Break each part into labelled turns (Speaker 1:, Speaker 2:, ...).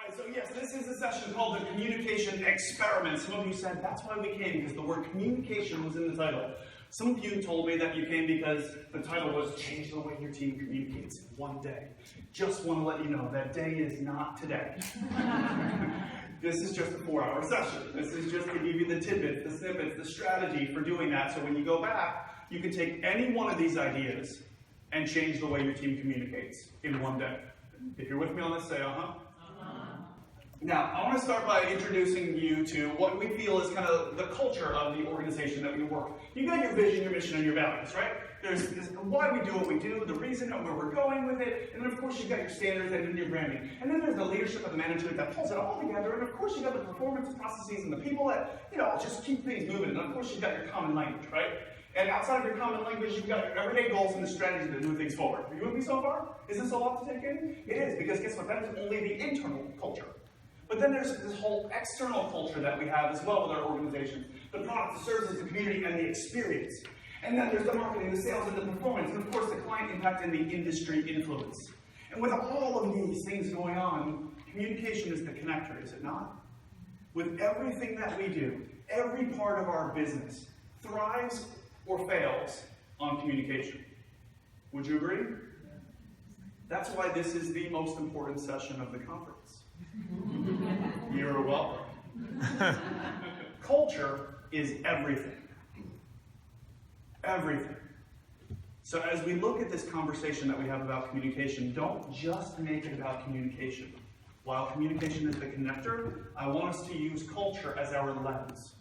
Speaker 1: Right, so yes, this is a session called the Communication Experiment. Some of you said that's why we came, because the word communication was in the title. Some of you told me that you came because the title was Change the Way Your Team Communicates in One Day. Just want to let you know that day is not today. This is just a 4-hour session. This is just to give you the tidbits, the snippets, the strategy for doing that. So when you go back, you can take any one of these ideas and change the way your team communicates in one day. If you're with me on this, say uh-huh. Now, I want to start by introducing you to what we feel is kind of the culture of the organization that we work. You got your vision, your mission, and your values, right? There's why we do what we do, the reason and where we're going with it, and then of course you've got your standards and your branding. And then there's the leadership and the management that pulls it all together, and of course you've got the performance processes and the people that, just keep things moving. And of course you've got your common language, right? And outside of your common language, you've got your everyday goals and the strategy to move things forward. Are you with me so far? Is this a lot to take in? It is, because guess what? That is only the internal culture. But then there's this whole external culture that we have as well with our organizations. The product, the services, the community, and the experience. And then there's the marketing, the sales, and the performance, and of course the client impact and the industry influence. And with all of these things going on, communication is the connector, is it not? With everything that we do, every part of our business thrives or fails on communication. Would you agree? That's why this is the most important session of the conference. You're welcome. Culture is everything. Everything. So as we look at this conversation that we have about communication, don't just make it about communication. While communication is the connector, I want us to use culture as our lens.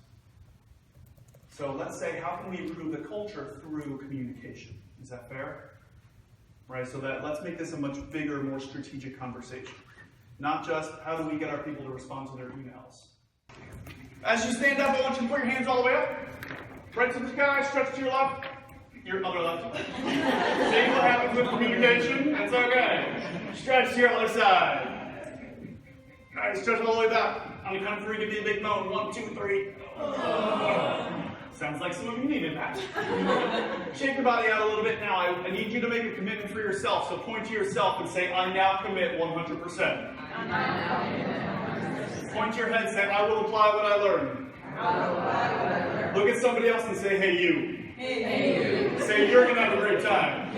Speaker 1: So let's say, how can we improve the culture through communication? Is that fair? Right, so let's make this a much bigger, more strategic conversation. Not just, how do we get our people to respond to their emails? As you stand up, I want you to put your hands all the way up. Right to the sky, stretch to your left. Your other left. See what happens with communication? It's okay. Stretch to your other side. All right, stretch all the way back. On the count of 3, give me a big moan. 1, 2, 3. Sounds like some of you needed that. Shake your body out a little bit now. I need you to make a commitment for yourself. So point to yourself and say, I now commit 100%. Point to your head and say, I will apply what I learned. Look at somebody else and say, hey you. Hey you. Say, you're going to have a great time.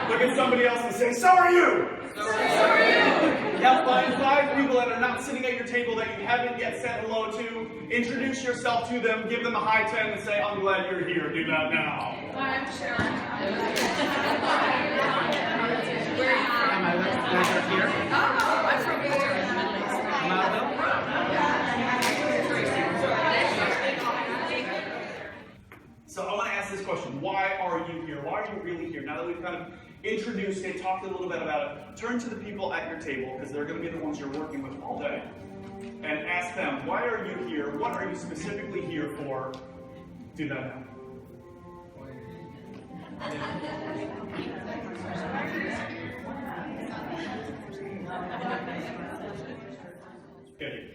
Speaker 1: Look at somebody else and say, so are you. So are you. Now find 5 people that are not sitting at your table that you haven't yet said hello to. Introduce yourself to them, give them a high 10 and say, I'm glad you're here. Do that now.
Speaker 2: I'm Sharon.
Speaker 3: Where are you from? I'm here.
Speaker 2: Oh, I'm from here.
Speaker 1: So I want to ask this question. Why are you here? Why are you really here? Now that we've kind of introduced it, talked a little bit about it, turn to the people at your table, because they're going to be the ones you're working with all day, and ask them, why are you here? What are you specifically here for? Do that now. Good.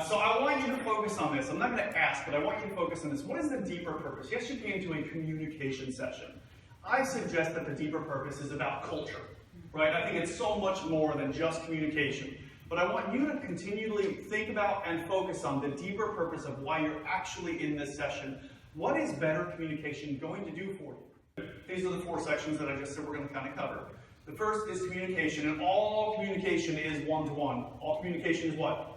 Speaker 1: So I want you to focus on this. I'm not going to ask, but I want you to focus on this. What is the deeper purpose? Yes, you came to a communication session. I suggest that the deeper purpose is about culture, right? I think it's so much more than just communication. But I want you to continually think about and focus on the deeper purpose of why you're actually in this session. What is better communication going to do for you? These are the 4 sections that I just said we're going to kind of cover. The first is communication, and all communication is one-to-one. All communication is what?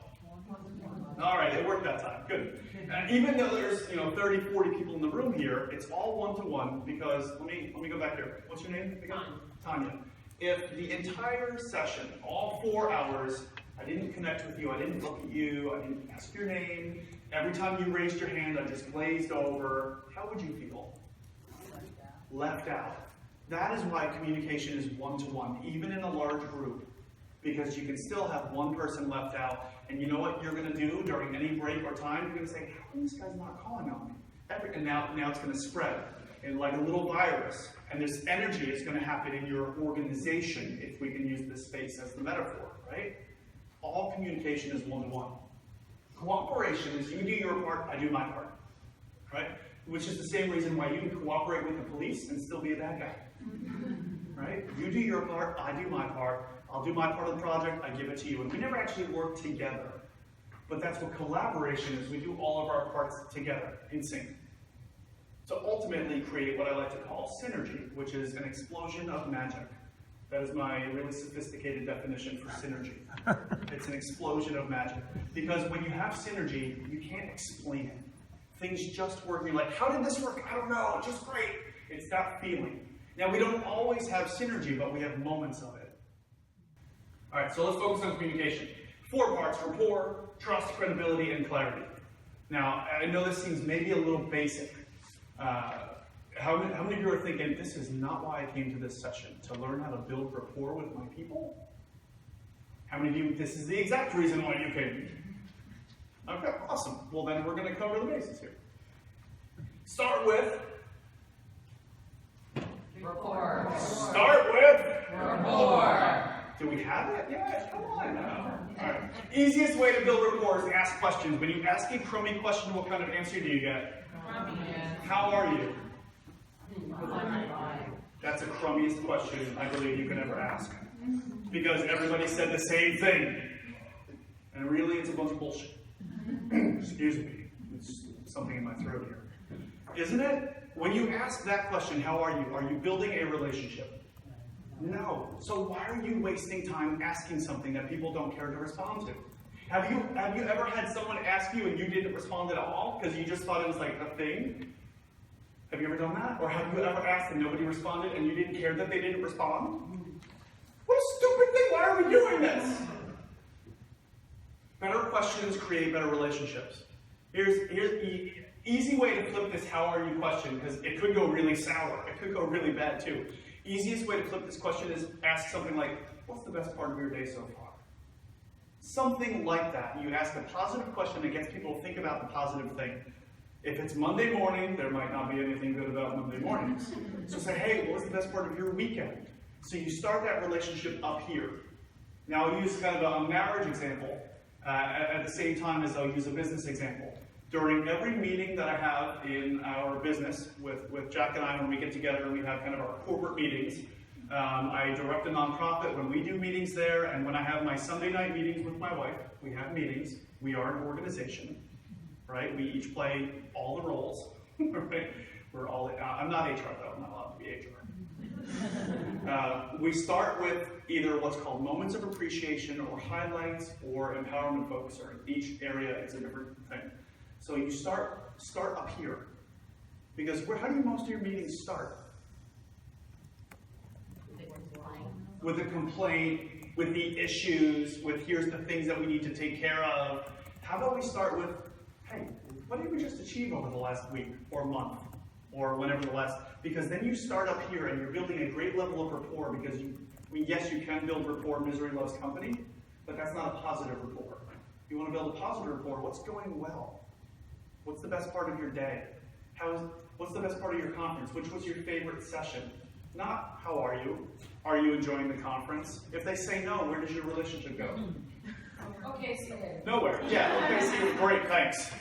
Speaker 1: All right, it worked that time. Good. And even though there's 30, 40 people in the room here, it's all one-to-one because let me go back here. What's your name again? Tanya. If the entire session, all 4 hours, I didn't connect with you, I didn't look at you, I didn't ask your name, every time you raised your hand, I just glazed over, how would you feel? Left out. That is why communication is one-to-one, even in a large group. Because you can still have one person left out, and you know what you're going to do during any break or time? You're going to say, how come this guy's not calling on me? And now it's going to spread in like a little virus, and this energy is going to happen in your organization, if we can use this space as the metaphor, right? All communication is one-to-one. Cooperation is you do your part, I do my part, right? Which is the same reason why you can cooperate with the police and still be a bad guy. right? You do your part, I do my part, I'll do my part of the project, I give it to you. And we never actually work together. But that's what collaboration is. We do all of our parts together, in sync. To ultimately create what I like to call synergy, which is an explosion of magic. That is my really sophisticated definition for synergy. It's an explosion of magic. Because when you have synergy, you can't explain it. Things just work. You're like, how did this work? I don't know, just great. It's that feeling. Now, we don't always have synergy, but we have moments of it. All right, so let's focus on communication. 4 parts: rapport, trust, credibility, and clarity. Now, I know this seems maybe a little basic. How many of you are thinking, this is not why I came to this session, to learn how to build rapport with my people? How many of you, this is the exact reason why you came? Okay, awesome. Well, then we're going to cover the bases here. Start with...
Speaker 2: Rapport.
Speaker 1: Start with...
Speaker 2: Rapport.
Speaker 1: Do we have it? Yeah, come on now. All right. Easiest way to build rapport is to ask questions. When you ask a crummy question, what kind of answer do you get? How are you? That's the crummiest question I believe you can ever ask. Because everybody said the same thing. And really, it's a bunch of bullshit. Excuse me. It's something in my throat here. Isn't it? When you ask that question, how are you building a relationship? No. So why are you wasting time asking something that people don't care to respond to? Have you ever had someone ask you and you didn't respond at all because you just thought it was like a thing? Have you ever done that? Or have you ever asked and nobody responded and you didn't care that they didn't respond? What a stupid thing! Why are we doing this? Better questions create better relationships. Here's the easy way to flip this how are you question, because it could go really sour. It could go really bad too. Easiest way to flip this question is ask something like, what's the best part of your day so far? Something like that. You ask a positive question that gets people to think about the positive thing. If it's Monday morning, there might not be anything good about Monday mornings. So say, hey, what was the best part of your weekend? So you start that relationship up here. Now I'll use kind of a marriage example at the same time as I'll use a business example. During every meeting that I have in our business with Jack and I, when we get together and we have kind of our corporate meetings, I direct a nonprofit when we do meetings there, and when I have my Sunday night meetings with my wife, we have meetings. We are an organization, right? We each play all the roles, right? We're all, I'm not HR though, I'm not allowed to be HR. We start with either what's called moments of appreciation or highlights or empowerment focus, or each area is a different thing. So you start up here, because how do most of your meetings start? With a complaint, with the issues, with here's the things that we need to take care of. How about we start with, hey, what did we just achieve over the last week or month or whenever the last, because then you start up here and you're building a great level of rapport, because yes, you can build rapport, misery loves company, but that's not a positive rapport. You want to build a positive rapport, what's going well? What's the best part of your day? What's the best part of your conference? Which was your favorite session? Not, how are you? Are you enjoying the conference? If they say no, where does your relationship go?
Speaker 2: Okay, see you later.
Speaker 1: Nowhere. Yeah, okay, see you. Great, thanks.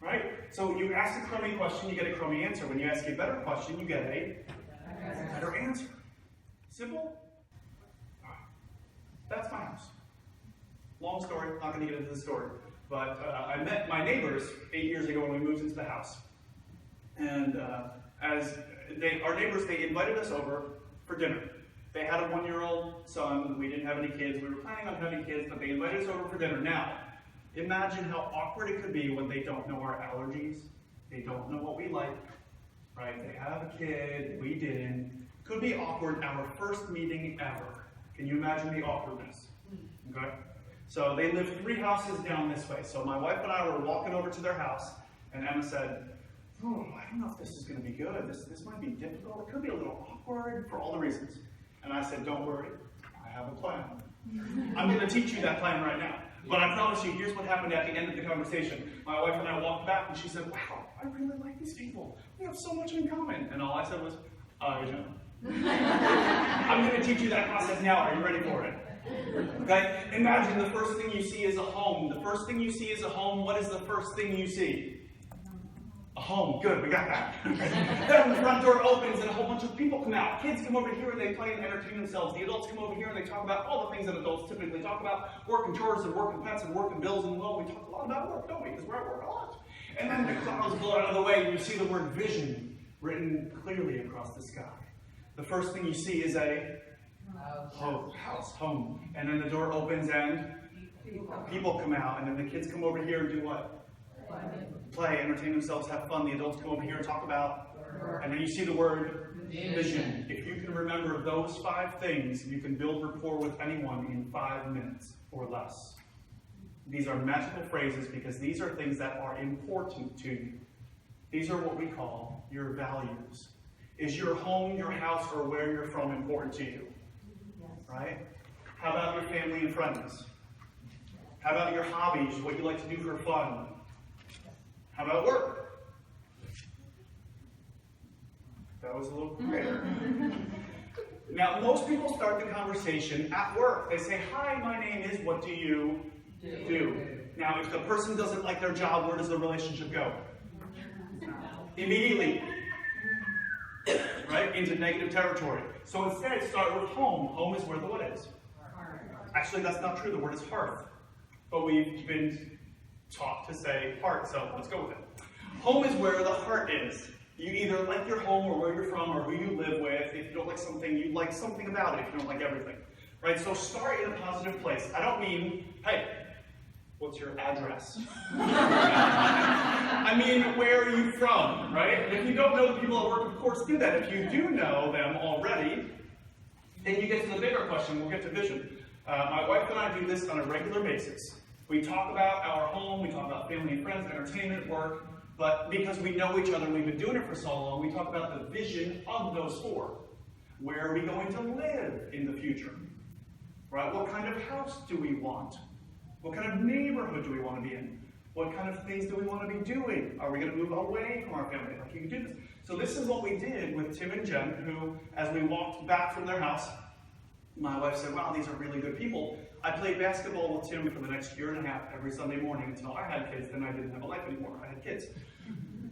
Speaker 1: Right? So you ask a crummy question, you get a crummy answer. When you ask a better question, you get a better answer. Simple? That's my house. Long story, not going to get into the story. But I met my neighbors 8 years ago when we moved into the house. And our neighbors, they invited us over for dinner. They had a 1-year-old son. We didn't have any kids. We were planning on having kids, but they invited us over for dinner. Now, imagine how awkward it could be when they don't know our allergies. They don't know what we like, right? They have a kid. We didn't. Could be awkward. Our first meeting ever. Can you imagine the awkwardness? Okay? So they live 3 houses down this way. So my wife and I were walking over to their house, and Emma said, oh, I don't know if this is going to be good. This might be difficult. It could be a little awkward for all the reasons. And I said, don't worry. I have a plan. I'm going to teach you that plan right now. But I promise you, here's what happened at the end of the conversation. My wife and I walked back, and she said, wow, I really like these people. We have so much in common. And all I said was, I know. I'm going to teach you that process now. Are you ready for it? Okay? Imagine the first thing you see is a home. The first thing you see is a home. What is the first thing you see? A A home, good, we got that. Then the front door opens and a whole bunch of people come out. Kids come over here and they play and entertain themselves. The adults come over here and they talk about all the things that adults typically talk about. Work and chores and work and pets and work and bills and well, we talk a lot about work, don't we? Because we're at work a lot. And then the clouds blow out of the way and you see the word vision written clearly across the sky. The first thing you see is a house, home. And then the door opens and people come out. And then the kids come over here and do what? Play, entertain themselves, have fun. The adults come over here and talk about. And then you see the word vision. If you can remember those 5 things, you can build rapport with anyone in 5 minutes or less. These are magical phrases because these are things that are important to you. These are what we call your values. Is your home, your house, or where you're from important to you? Right? How about your family and friends? How about your hobbies, what you like to do for fun? How about work? That was a little quieter. Now, most people start the conversation at work. They say, hi, my name is, what do you do? Now, if the person doesn't like their job, where does the relationship go? Immediately. Right? Into negative territory. So instead, start with home. Home is where the what is? Actually, that's not true. The word is hearth. But we've been taught to say heart, so let's go with it. Home is where the heart is. You either like your home or where you're from or who you live with. If you don't like something, you like something about it if you don't like everything. Right? So start in a positive place. I don't mean, hey, what's your address? I mean, where are you from, right? If you don't know the people at work, of course do that. If you do know them already, then you get to the bigger question. We'll get to vision. My wife and I do this on a regular basis. We talk about our home, we talk about family and friends, entertainment, work, but because we know each other and we've been doing it for so long, we talk about the vision of those 4. Where are we going to live in the future? Right? What kind of house do we want? What kind of neighborhood do we want to be in? What kind of things do we want to be doing? Are we going to move away from our family? Like, you can do this. So this is what we did with Tim and Jen, who, as we walked back from their house, my wife said, wow, these are really good people. I played basketball with Tim for the next 1.5 years every Sunday morning until I had kids. Then I didn't have a life anymore. I had kids.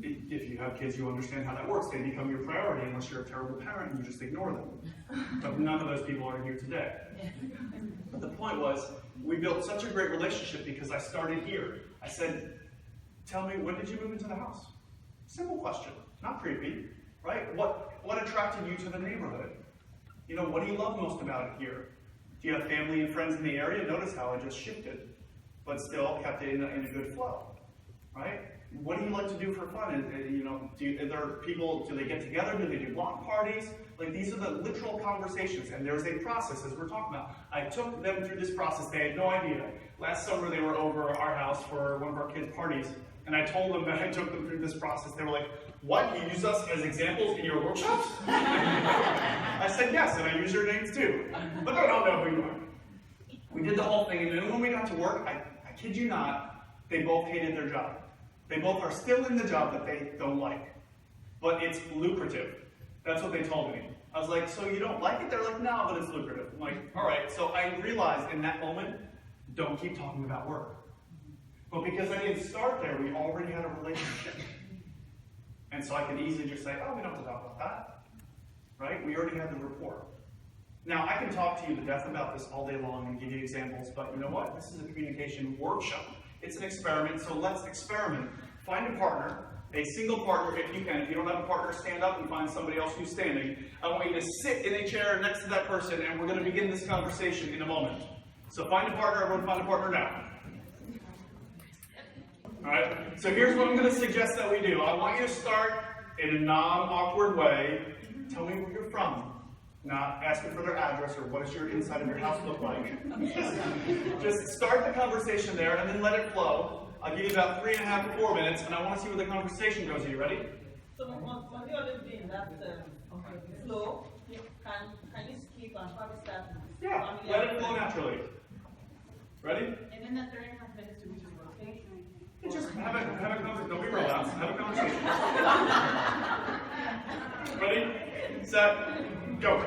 Speaker 1: If you have kids, you understand how that works. They become your priority unless you're a terrible parent and you just ignore them. But none of those people are here today. But the point was, we built such a great relationship because I started here. I said, tell me, when did you move into the house? Simple question, not creepy, right? What attracted you to the neighborhood? You know, what do you love most about it here? Do you have family and friends in the area? Notice how I just shifted, but still kept it in a good flow, right? What do you like to do for fun? You know, do they get together? Do they do block parties? Like, these are the literal conversations, and there's a process, as we're talking about. I took them through this process. They had no idea. Last summer, they were over our house for one of our kids' parties, and I told them that I took them through this process. They were like, what? You use us as examples in your workshops? I said, yes, and I use your names too. But I don't know who you are. We did the whole thing, and then when we got to work, I kid you not, they both hated their job. They both are still in the job that they don't like. But it's lucrative. That's what they told me. I was like, so you don't like it? They're like, no, but it's lucrative. I'm like, all right. So I realized in that moment, don't keep talking about work. But because I didn't start there, we already had a relationship. And so I could easily just say, oh, we don't have to talk about that. Right? We already had the rapport. Now, I can talk to you to death about this all day long and give you examples, but you know what? This is a communication workshop. It's an experiment, so let's experiment. Find a partner, a single partner if you can. If you don't have a partner, stand up and find somebody else who's standing. I want you to sit in a chair next to that person, and we're going to begin this conversation in a moment. So find a partner, everyone find a partner now. Alright, so here's what I'm going to suggest that we do. I want you to start in a non-awkward way. Tell me where you're from. Not asking for their address or what does your inside of your house look like. Just start the conversation there and then let it flow. I'll give you about 3.5 to 4 minutes, and I want to see where the conversation goes. Are you ready?
Speaker 4: So when you're already in that flow, can you skip and probably start?
Speaker 1: Yeah, let it flow naturally. Ready?
Speaker 2: And then the 3.5 minutes to which is okay.
Speaker 1: Just have a conversation. Don't be relaxed. Have a conversation. Ready? Set. Go.